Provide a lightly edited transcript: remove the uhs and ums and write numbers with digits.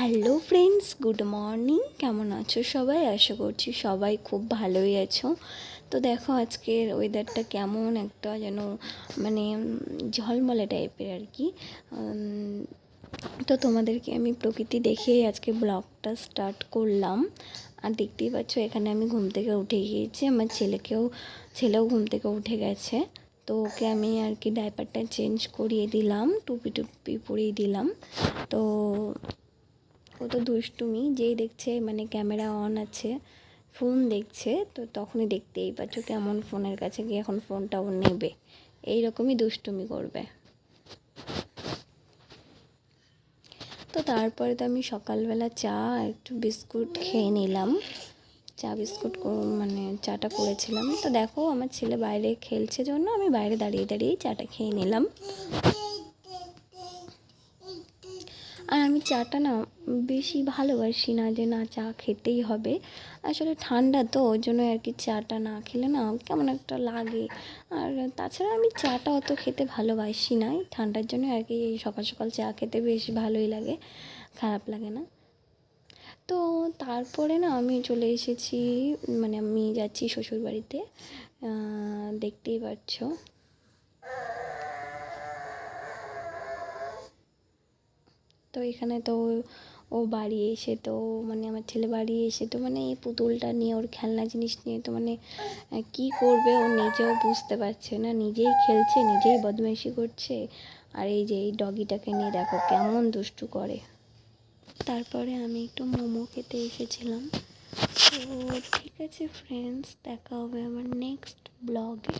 Hello friends, good morning. কেমন আছো সবাই? আশা করছি সবাই খুব ভালোই আছো। তো দেখো আজকের ওয়েদারটা কেমন একটা যেন মানে ঝলমলে টাইপের আর কি। তো তোমাদেরকে আমি প্রকৃতি দেখে আজকে ব্লগটা স্টার্ট করলাম। আর দেখতেই পাচ্ছ এখানে আমি ঘুম থেকে উঠে গিয়েছি, আমার ছেলেও ঘুম থেকে উঠে গেছে। তো ওকে আমি আর কি ডাইপারটা চেঞ্জ করিয়ে দিলাম, টুপি পরিয়ে দিলাম। তো ও তো দুষ্টুমি, যেই দেখছে মানে ক্যামেরা অন আছে, ফোন দেখছে, তো তখনই দেখতেই পাচ্ছ কেমন ফোনের কাছে গিয়ে এখন ফোনটাও নেবে, এইরকমই দুষ্টুমি করবে। তো তারপরে তো আমি সকালবেলা চা একটু বিস্কুট খেয়ে নিলাম। চা বিস্কুট মানে চাটা করেছিলাম। তো দেখো আমার ছেলে বাইরে খেলছে জন্য আমি বাইরে দাঁড়িয়ে দাঁড়িয়েই চাটা খেয়ে নিলাম। আর আমি চাটা না বেশি ভালোবাসি না, যে না চা খেতেই হবে। আসলে ঠান্ডা তো, ওই জন্য আর কি চাটা না খেলে না কেমন একটা লাগে। আর তাছাড়া আমি চাটা অত খেতে ভালোবাসি না, ঠান্ডার জন্য আর কি সকাল সকাল চা খেতে বেশ ভালোই লাগে, খারাপ লাগে না। তো তারপরে না আমি চলে এসেছি, মানে আমি যাচ্ছি শ্বশুরবাড়িতে, দেখতেই পাচ্ছ। তো এখানে তো ও বাড়ি এসে তো মানে আমার ছেলে বাড়ি এসে তো মানে এই পুতুলটা নিয়ে, ওর খেলনা জিনিস নিয়ে তো মানে কী করবে ও নিজেও বুঝতে পারছে না, নিজেই খেলছে, নিজেই বদমাইশি করছে। আর এই যে এই ডগিটাকে নিয়ে দেখো কেমন দুষ্টু করে। তারপরে আমি একটু মোমো খেতে এসেছিলাম। তো ঠিক আছে ফ্রেন্ডস, দেখা হবে আমার নেক্সট ব্লগে।